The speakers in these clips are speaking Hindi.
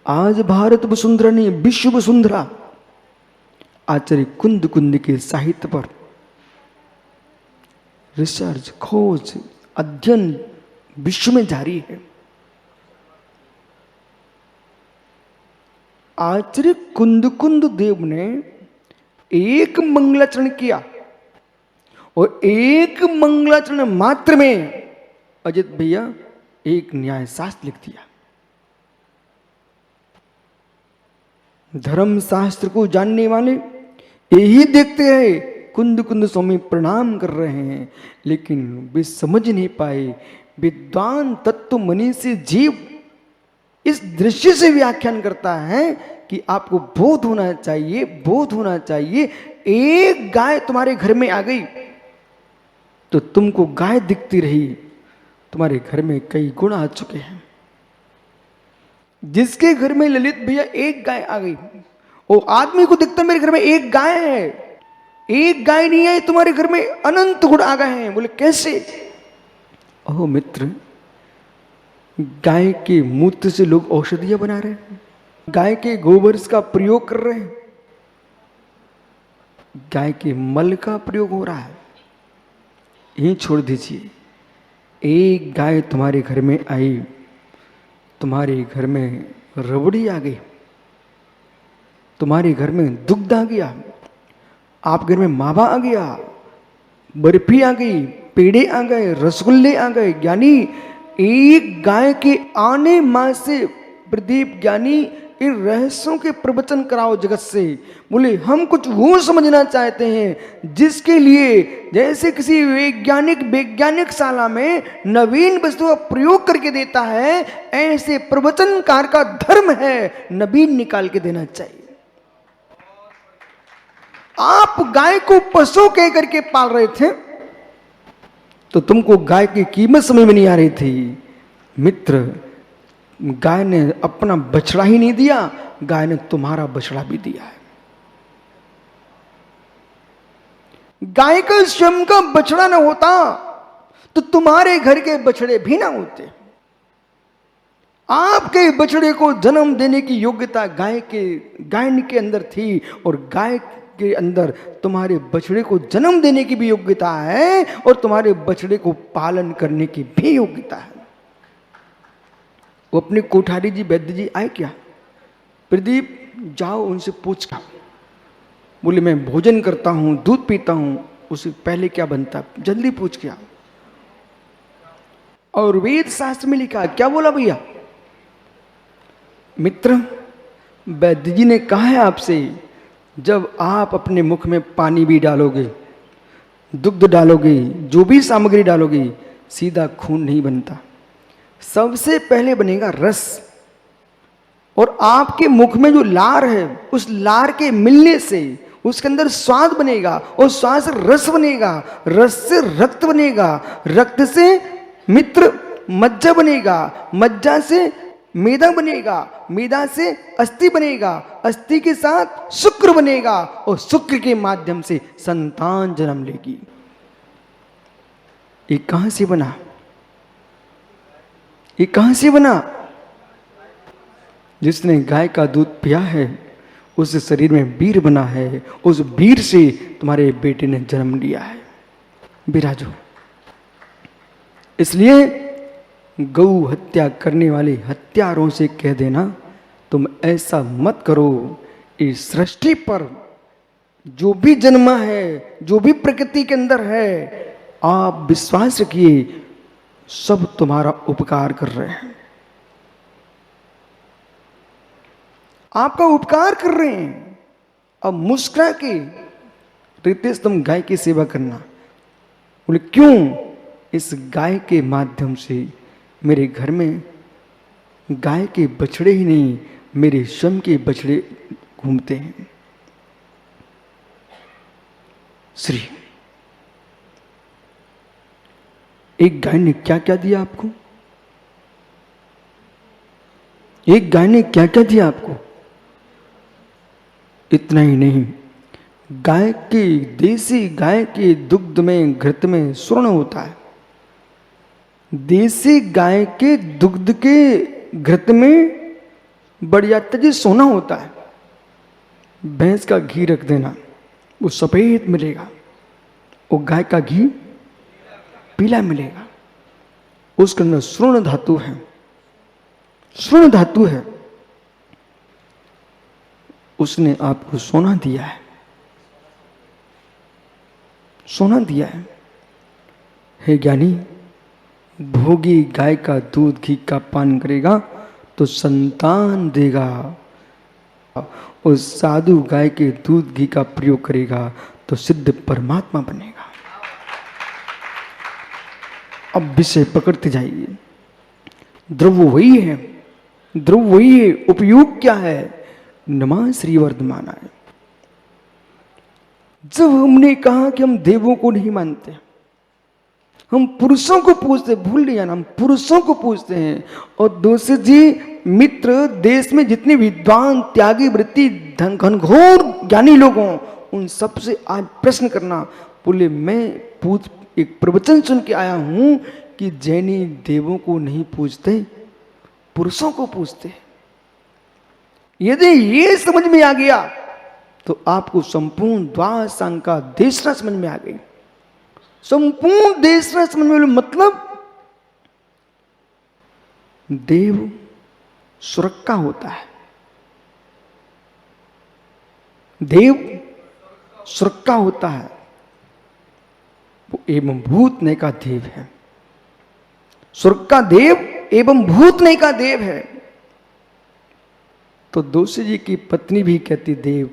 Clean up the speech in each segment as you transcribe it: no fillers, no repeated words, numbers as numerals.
आज भारत वसुंधरा नहीं, विश्व वसुंधरा आचार्य कुंद कुंद के साहित्य पर रिसर्च, खोज, अध्ययन विश्व में जारी है। आचार्य कुंद कुंद देव ने एक मंगलाचरण किया और एक मंगलाचरण मात्र में अजित भैया एक न्याय शास्त्र लिख दिया। धर्म शास्त्र को जानने वाले यही देखते हैं कुंद कुंद स्वामी प्रणाम कर रहे हैं, लेकिन वे समझ नहीं पाए। विद्वान तत्व मनी से जीव इस दृश्य से व्याख्यान करता है कि आपको बोध होना चाहिए, बोध होना चाहिए। एक गाय तुम्हारे घर में आ गई तो तुमको गाय दिखती रही, तुम्हारे घर में कई गुण आ चुके हैं। जिसके घर में ललित भैया एक गाय आ गई, वो आदमी को दिखता मेरे घर में एक गाय है, एक गाय नहीं है, तुम्हारे घर में अनंत गुण आ गए हैं। बोले कैसे? ओह मित्र, गाय के मूत्र से लोग औषधियां बना रहे हैं, गाय के गोबर का प्रयोग कर रहे हैं, गाय के मल का प्रयोग हो रहा है। यही छोड़ दीजिए। एक गाय तुम्हारे घर में आई, तुम्हारे घर में रबड़ी आ गई, तुम्हारे घर में दुग्ध आ गया, आप घर में मावा आ गया, बर्फी आ गई, पेड़े आ गए, रसगुल्ले आ गए। ज्ञानी एक गाय के आने मां से प्रदीप ज्ञानी इन रहस्यों के प्रवचन कराओ जगत से। बोले हम कुछ वो समझना चाहते हैं जिसके लिए जैसे किसी वैज्ञानिक शाला में नवीन वस्तु का प्रयोग करके देता है, ऐसे प्रवचनकार का धर्म है नवीन निकाल के देना चाहिए। आप गाय को पशु कह करके पाल रहे थे तो तुमको गाय की कीमत समझ में नहीं आ रही थी। मित्र, गाय ने अपना बछड़ा ही नहीं दिया, गाय ने तुम्हारा बछड़ा भी दिया है। गाय का स्वयं का बछड़ा ना होता तो तुम्हारे घर के बछड़े भी ना होते। आपके बछड़े को जन्म देने की योग्यता गाय के अंदर थी और गाय के अंदर तुम्हारे बछड़े को जन्म देने की भी योग्यता है और तुम्हारे बछड़े को पालन करने की भी योग्यता है। वो अपने कोठारी जी वैद्य जी आए क्या? प्रदीप जाओ उनसे पूछ का। बोले मैं भोजन करता हूं, दूध पीता हूं, उससे पहले क्या बनता, जल्दी पूछ के आओ। और वेद शास्त्र में लिखा, क्या बोला भैया? मित्र, वैद्य जी ने कहा है आपसे, जब आप अपने मुख में पानी भी डालोगे, दुग्ध डालोगे, जो भी सामग्री डालोगे, सीधा खून नहीं बनता, सबसे पहले बनेगा रस। और आपके मुख में जो लार है, उस लार के मिलने से उसके अंदर स्वाद बनेगा और स्वाद से रस बनेगा, रस से रक्त बनेगा, रक्त से मित्र मज्जा बनेगा, मज्जा से मेदा बनेगा, मेदा से अस्थि बनेगा, अस्थि के साथ शुक्र बनेगा और शुक्र के माध्यम से संतान जन्म लेगी। ये कहां से बना? ये कहां से बना? जिसने गाय का दूध पिया है उस शरीर में वीर बना है, उस वीर से तुम्हारे बेटे ने जन्म लिया है। विराजो। इसलिए गौ हत्या करने वाले हत्यारों से कह देना, तुम ऐसा मत करो। इस सृष्टि पर जो भी जन्मा है, जो भी प्रकृति के अंदर है, आप विश्वास रखिए सब तुम्हारा उपकार कर रहे हैं, आपका उपकार कर रहे हैं। अब मुस्कुरा के रितेश तुम गाय की सेवा करना। बोले क्यों? इस गाय के माध्यम से मेरे घर में गाय के बछड़े ही नहीं, मेरे स्वयं के बछड़े घूमते हैं। श्री एक गाय ने क्या क्या दिया आपको? एक गाय ने क्या क्या दिया आपको? इतना ही नहीं, देसी गाय के दुग्ध में, घृत में स्वर्ण होता है। देसी गाय के दुग्ध के घृत में बढ़िया तजी सोना होता है, भैंस का घी रख देना वो सफेद मिलेगा, वो गाय का घी पीला मिलेगा। उसके अंदर स्वर्ण धातु है, स्वर्ण धातु है। उसने आपको सोना दिया है, सोना दिया है। हे ज्ञानी, भोगी गाय का दूध घी का पान करेगा तो संतान देगा, और साधु गाय के दूध घी का प्रयोग करेगा तो सिद्ध परमात्मा बनेगा। अब विषय पकड़ते जाइए। द्रव्य वही है, द्रव्य वही है, उपयोग क्या है? नमः श्री वर्धमानाय। जब हमने कहा कि हम देवों को नहीं मानते, हम पुरुषों को पूजते, भूल नहीं जाना, हम पुरुषों को पूजते हैं। और दूसरे जी मित्र, देश में जितने विद्वान त्यागी वृत्ति घनघोर ज्ञानी लोग हों, उन सबसे आज प्रश्न करना। बोले मैं एक प्रवचन सुन के आया हूं कि जैनी देवों को नहीं पूजते, पुरुषों को पूजते। यदि ये समझ में आ गया तो आपको संपूर्ण द्वादशांग का देशना समझ में आ गई। संपूर्ण देशना समझ में, मतलब देव सुरक्षा होता है, देव सुरक्षा होता है, वो एवं भूतने का देव है। सुरक्षा देव एवं भूतने का देव है। तो दोषी जी की पत्नी भी कहती, देव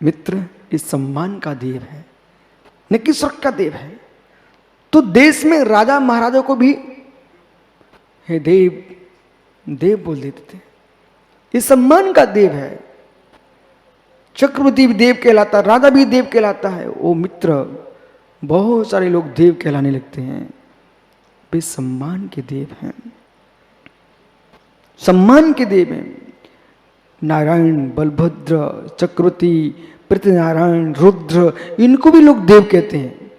मित्र इस सम्मान का देव है, न कि सुरक्षा देव है। तो देश में राजा महाराजा को भी हे देव, देव बोल देते थे। ये सम्मान का देव है। चक्रवर्ती भी देव कहलाता, राजा भी देव कहलाता है। वो मित्र, बहुत सारे लोग देव कहलाने लगते हैं। वे सम्मान के देव हैं, सम्मान के देव हैं। नारायण, बलभद्र, चक्रवर्ती, पृथ्वीनारायण, रुद्र, इनको भी लोग देव कहते हैं।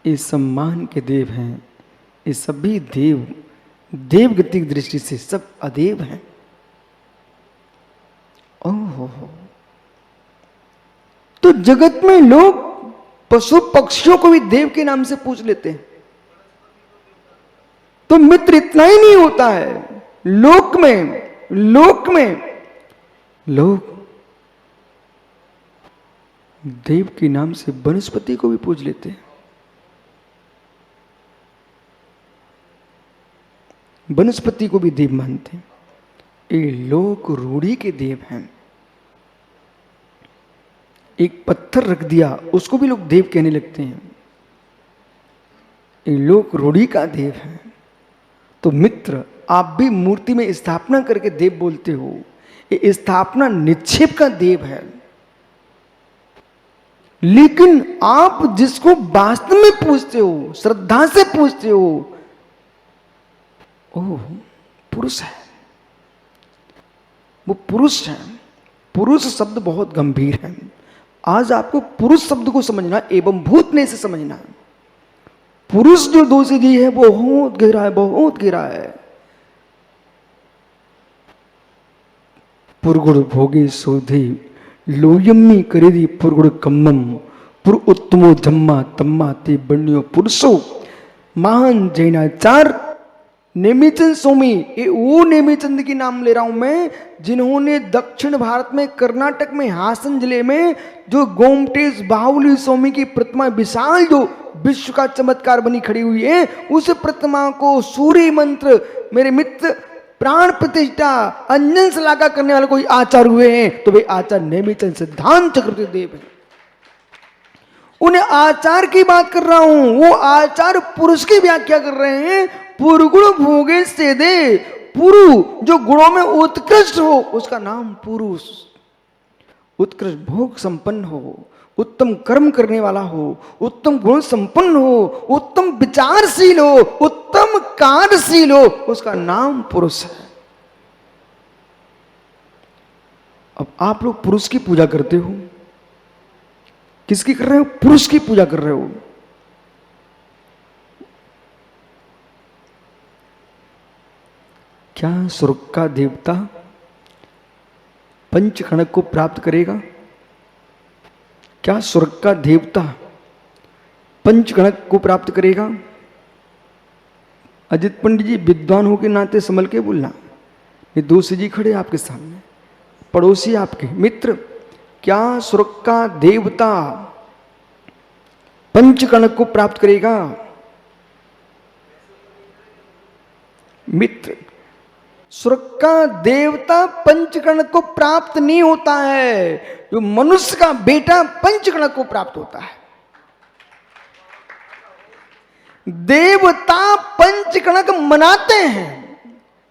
ये सम्मान के देव हैं। ये सभी देव, देवगति की दृष्टि से सब अदेव हैं। ओहो, तो जगत में लोग पशु पक्षियों को भी देव के नाम से पूछ लेते हैं। तो मित्र इतना ही नहीं होता है, लोक में लोग देव के नाम से वनस्पति को भी पूज लेते हैं। वनस्पति को भी देव मानते हैं। ये लोक रूढ़ी के देव हैं। एक पत्थर रख दिया, उसको भी लोग देव कहने लगते हैं। ये लोक रूढ़ी का देव है। तो मित्र, आप भी मूर्ति में स्थापना करके देव बोलते हो। ये स्थापना निक्षेप का देव है। लेकिन आप जिसको वास्तव में पूजते हो, श्रद्धा से पूजते हो, ओह पुरुष है, वो पुरुष है। पुरुष शब्द बहुत गंभीर है। आज आपको पुरुष शब्द को समझना एवं भूतने से समझना। पुरुष जो दोषी जी है वो बहुत गहरा है, बहुत गहरा है। पुरगुड़ भोगे सोधे लोयम्मी करेदी पुरगुड़ कम्मम पुर उत्तमो धम्मा तम्मा ते बन्यो पुरुषो महान जैनाचार नेमिचंद स्वामी। ये वो नेमिचंद की नाम ले रहा हूं मैं, जिन्होंने दक्षिण भारत में कर्नाटक में हासन जिले में जो गोमटेश बाहुली स्वामी की प्रतिमा विशाल जो विश्व का चमत्कार बनी खड़ी हुई है, उस प्रतिमा को सूर्य मंत्र मेरे मित्र प्राण प्रतिष्ठा अंजन से लागा करने वाले कोई आचार्य हुए हैं तो वे आचार्य नेमिचंद सिद्धांत चक्रवर्ती देव है। उन्हें आचार की बात कर रहा हूं। वो आचार पुरुष की व्याख्या कर रहे हैं। पुरुगुण भोगे से दे, पुरु जो गुणों में उत्कृष्ट हो उसका नाम पुरुष। उत्कृष्ट भोग संपन्न हो, उत्तम कर्म करने वाला हो, उत्तम गुण संपन्न हो, उत्तम विचारशील हो, उत्तम कार्यशील हो, उसका नाम पुरुष है। अब आप लोग पुरुष की पूजा करते हो। किसकी कर रहे हो? पुरुष की पूजा कर रहे हो। क्या स्वर्ग का देवता पंचकणक को प्राप्त करेगा? क्या स्वर्ग का देवता पंचकणक को प्राप्त करेगा? अजित पंडित जी, विद्वान हो के नाते संभल के बोलना। ये दोषी जी खड़े आपके सामने, पड़ोसी आपके मित्र, क्या स्वर्ग का देवता पंचकणक को प्राप्त करेगा? मित्र, स्वर्ग का देवता पंचकणक को प्राप्त नहीं होता है, जो मनुष्य का बेटा पंचकणक को प्राप्त होता है। देवता पंचकणक मनाते हैं।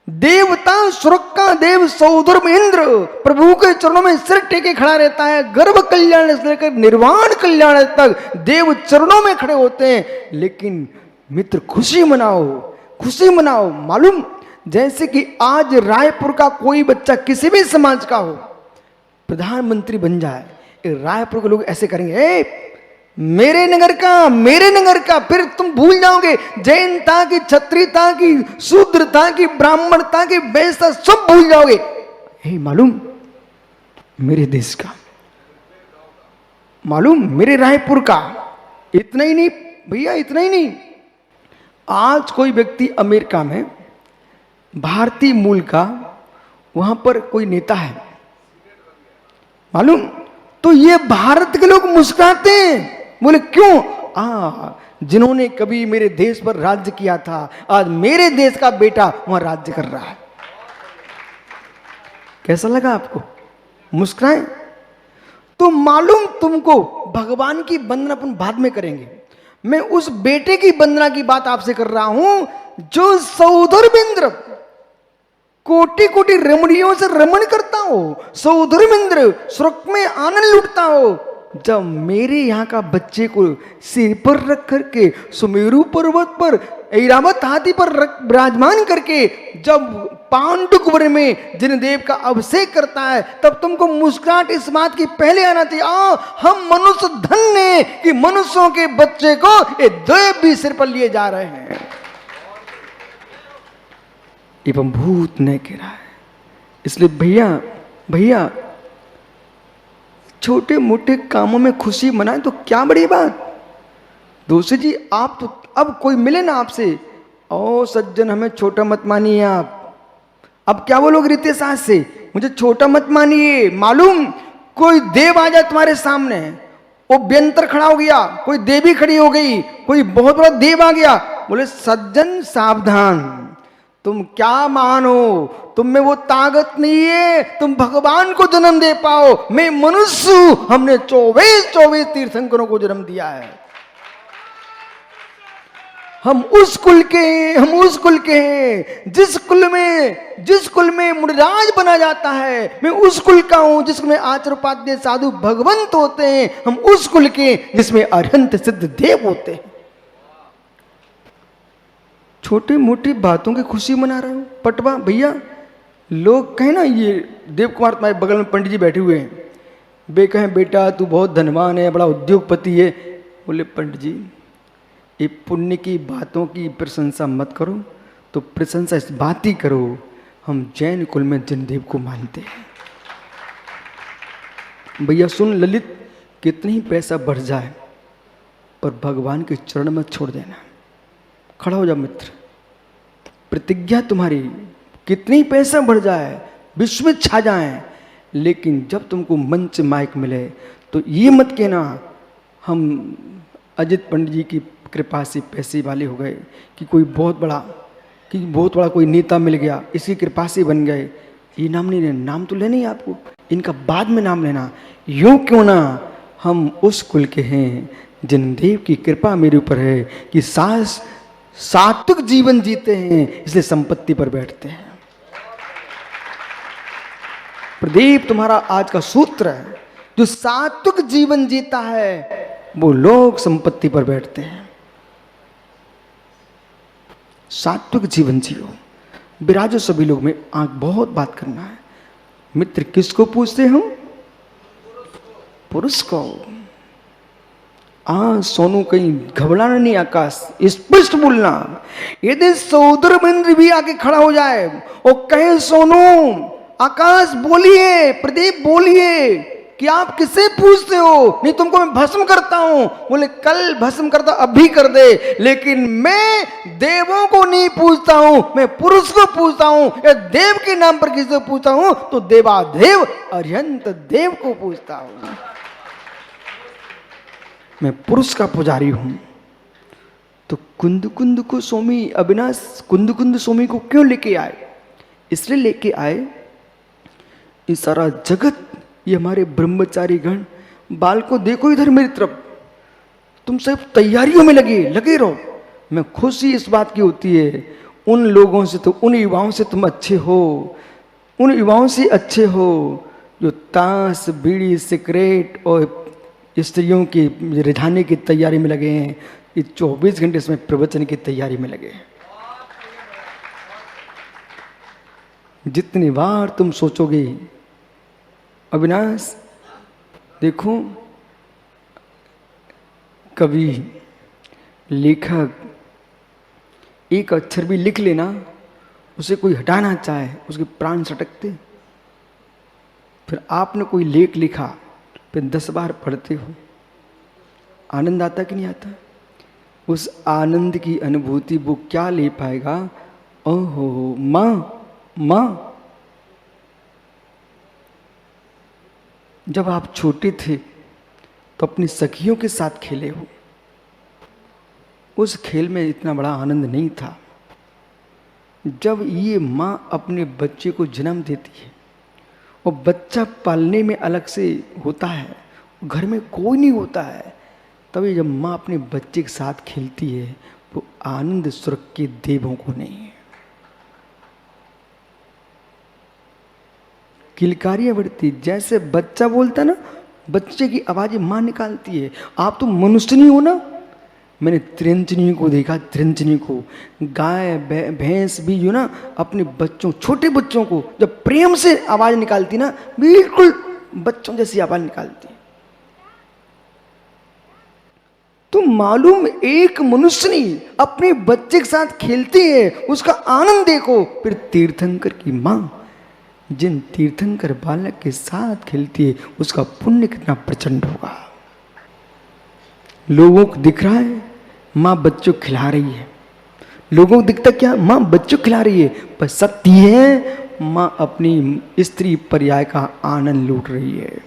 देवता स्वर्ग का देव सौधर्म इंद्र प्रभु के चरणों में सिर टेके खड़ा रहता है। गर्भ कल्याण से लेकर निर्वाण कल्याण तक देव चरणों में खड़े होते हैं। लेकिन मित्र, खुशी मनाओ, खुशी मनाओ। मालूम, जैसे कि आज रायपुर का कोई बच्चा किसी भी समाज का हो, प्रधानमंत्री बन जाए, रायपुर के लोग ऐसे करेंगे, ए मेरे नगर का, फिर तुम भूल जाओगे जैन था कि क्षत्रिय था कि शूद्र था कि ब्राह्मण था कि वैश्य था, सब भूल जाओगे। हे मालूम मेरे देश का, मालूम मेरे रायपुर का। इतना ही नहीं भैया, इतना ही नहीं, आज कोई व्यक्ति अमेरिका में भारतीय मूल का, वहां पर कोई नेता है मालूम, तो ये भारत के लोग मुस्कुराते हैं। बोले क्यों? जिन्होंने कभी मेरे देश पर राज्य किया था, आज मेरे देश का बेटा वहां राज्य कर रहा है। कैसा लगा आपको? मुस्कुराए। तो मालूम तुमको, भगवान की वंदना अपन बाद में करेंगे। मैं उस बेटे की वंदना की बात आपसे कर रहा हूं जो सौधर्मेंद्र कोटि कोटि रमणियों से रमण करता हो, सौधर्मेंद्र स्वर्ग में आनंद लुटता हो। जब मेरे यहाँ का बच्चे को सिर पर रख करके सुमेरु पर्वत पर ऐरावत हाथी पर विराजमान करके जब पांडुकुब्र में जिनदेव का अभिषेक करता है, तब तुमको मुस्कुराहट इस बात की पहले आना चाहिए, हम मनुष्य धन्य हैं कि मनुष्यों के बच्चे को ये देव भी सिर पर लिए जा रहे हैं। एवं भूत नहीं कह रहा है। इसलिए भैया छोटे मोटे कामों में खुशी मनाएं तो क्या बड़ी बात। दूसरी जी, आप तो अब कोई मिले ना आपसे, ओ सज्जन हमें छोटा मत मानिए आप। अब क्या बोलोगे रीति सास से, मुझे छोटा मत मानिए। मालूम कोई देव आ जाए तुम्हारे सामने, वो व्यंतर खड़ा हो गया, कोई देवी खड़ी हो गई, कोई बहुत बड़ा देव आ गया, बोले सज्जन सावधान, तुम क्या मानो, तुम में वो ताकत नहीं है तुम भगवान को जन्म दे पाओ। मैं मनुष्य हूं, हमने 24 तीर्थंकरों को जन्म दिया है। हम उस कुल के हैं जिस कुल में मुनिराज बना जाता है। मैं उस कुल का हूं जिसमें आचार्योपाध्याय साधु भगवंत होते हैं। हम उस कुल के जिसमें अरहंत सिद्ध देव होते हैं। छोटी मोटी बातों की खुशी मना रहे हो पटवा भैया। लोग कहें ना, ये देव कुमार तुम्हारे बगल में पंडित जी बैठे हुए हैं, वे कहें बेटा तू बहुत धनवान है, बड़ा उद्योगपति है। बोले पंडित जी, ये पुण्य की बातों की प्रशंसा मत करो, तो प्रशंसा इस बात ही करो, हम जैन कुल में जिनदेव को मानते हैं। भैया सुन ललित, कितनी ही पैसा बढ़ जाए पर भगवान के चरण में छोड़ देना। खड़ा हो जा मित्र, प्रतिज्ञा तुम्हारी, कितनी पैसा बढ़ जाए, विश्व में छा जाए, लेकिन जब तुमको मंच माइक मिले तो ये मत कहना हम अजित पंडित जी की कृपा से पैसे वाले हो गए, कि बहुत बड़ा कोई नेता मिल गया, इसकी कृपा से बन गए। ये नाम नहीं लेना, नाम तो लेना ही आपको, इनका बाद में नाम लेना। यूं क्यों ना, हम उस कुल के हैं जिन देव की कृपा मेरे ऊपर है कि सात्विक जीवन जीते हैं, इसलिए संपत्ति पर बैठते हैं। प्रदीप तुम्हारा आज का सूत्र है, जो सात्विक जीवन जीता है वो लोग संपत्ति पर बैठते हैं। सात्विक जीवन जियो, विराजो सभी लोग में। आंख बहुत बात करना है मित्र। किसको पूछते हम? पुरुष को। सोनू कहीं घबराना नहीं, आकाश स्पष्ट बोलना। यदि सौदरमिंद्र भी आके खड़ा हो जाए और कहे सोनू, आकाश बोलिए, प्रदीप बोलिए कि आप किसे पूछते हो, नहीं तुमको मैं भस्म करता हूं। बोले कल भस्म करता, अभी कर दे, लेकिन मैं देवों को नहीं पूछता हूं, मैं पुरुष को पूछता हूं। या देव के नाम पर किसी को पूछता हूं तो देवादेव अरिहंत देव को पूछता हूं। मैं पुरुष का पुजारी हूं। तो कुंद कुंद को स्वामी अविनाश कुंद कुंद स्वामी को क्यों लेके आए? इसलिए लेके आए, ये सारा जगत, ये हमारे ब्रह्मचारी गण, बाल को देखो इधर मेरी तरफ, तुम सब तैयारियों में लगे रहो। मैं खुशी इस बात की होती है, उन लोगों से, तो उन युवाओं से तुम अच्छे हो, उन युवाओं से अच्छे हो जो ताश बीड़ी सिगरेट और स्त्रियों की रिझाने की तैयारी में लगे हैं। ये 24 घंटे इसमें प्रवचन की तैयारी में लगे हैं। जितनी बार तुम सोचोगे, अविनाश देखो, कवि लेखक एक अक्षर भी लिख लेना, उसे कोई हटाना चाहे उसके प्राण सटकते। फिर आपने कोई लेख लिखा, फिर 10 बार पढ़ते हो, आनंद आता कि नहीं आता? उस आनंद की अनुभूति वो क्या ले पाएगा? ओहो माँ, जब आप छोटे थे तो अपनी सखियों के साथ खेले हो, उस खेल में इतना बड़ा आनंद नहीं था। जब ये माँ अपने बच्चे को जन्म देती है और बच्चा पालने में अलग से होता है, घर में कोई नहीं होता है, तभी जब माँ अपने बच्चे के साथ खेलती है, वो आनंद स्वर्ग के देवों को नहीं है। किलकारियां बढ़ती, जैसे बच्चा बोलता ना, बच्चे की आवाज़ें माँ निकालती है। आप तो मनुष्य नहीं हो ना। मैंने त्रिंचनी को देखा, त्रिंचनी को, गाय भैंस भी जो ना अपने बच्चों, छोटे बच्चों को जब प्रेम से आवाज़ निकालती ना, बिल्कुल बच्चों जैसी आवाज़ निकालती। तो मालूम एक मनुष्य नहीं अपने बच्चे के साथ खेलती है, उसका आनंद देखो। फिर तीर्थंकर की माँ जिन तीर्थंकर बालक के साथ खेलती है, उसका पुण्य कितना प्रचंड होगा। लोगों को दिख रहा है माँ बच्चों को खिला रही है, लोगों को दिखता क्या, माँ बच्चों को खिला रही है, पर सत्य है माँ अपनी स्त्री पर्याय का आनंद लूट रही है।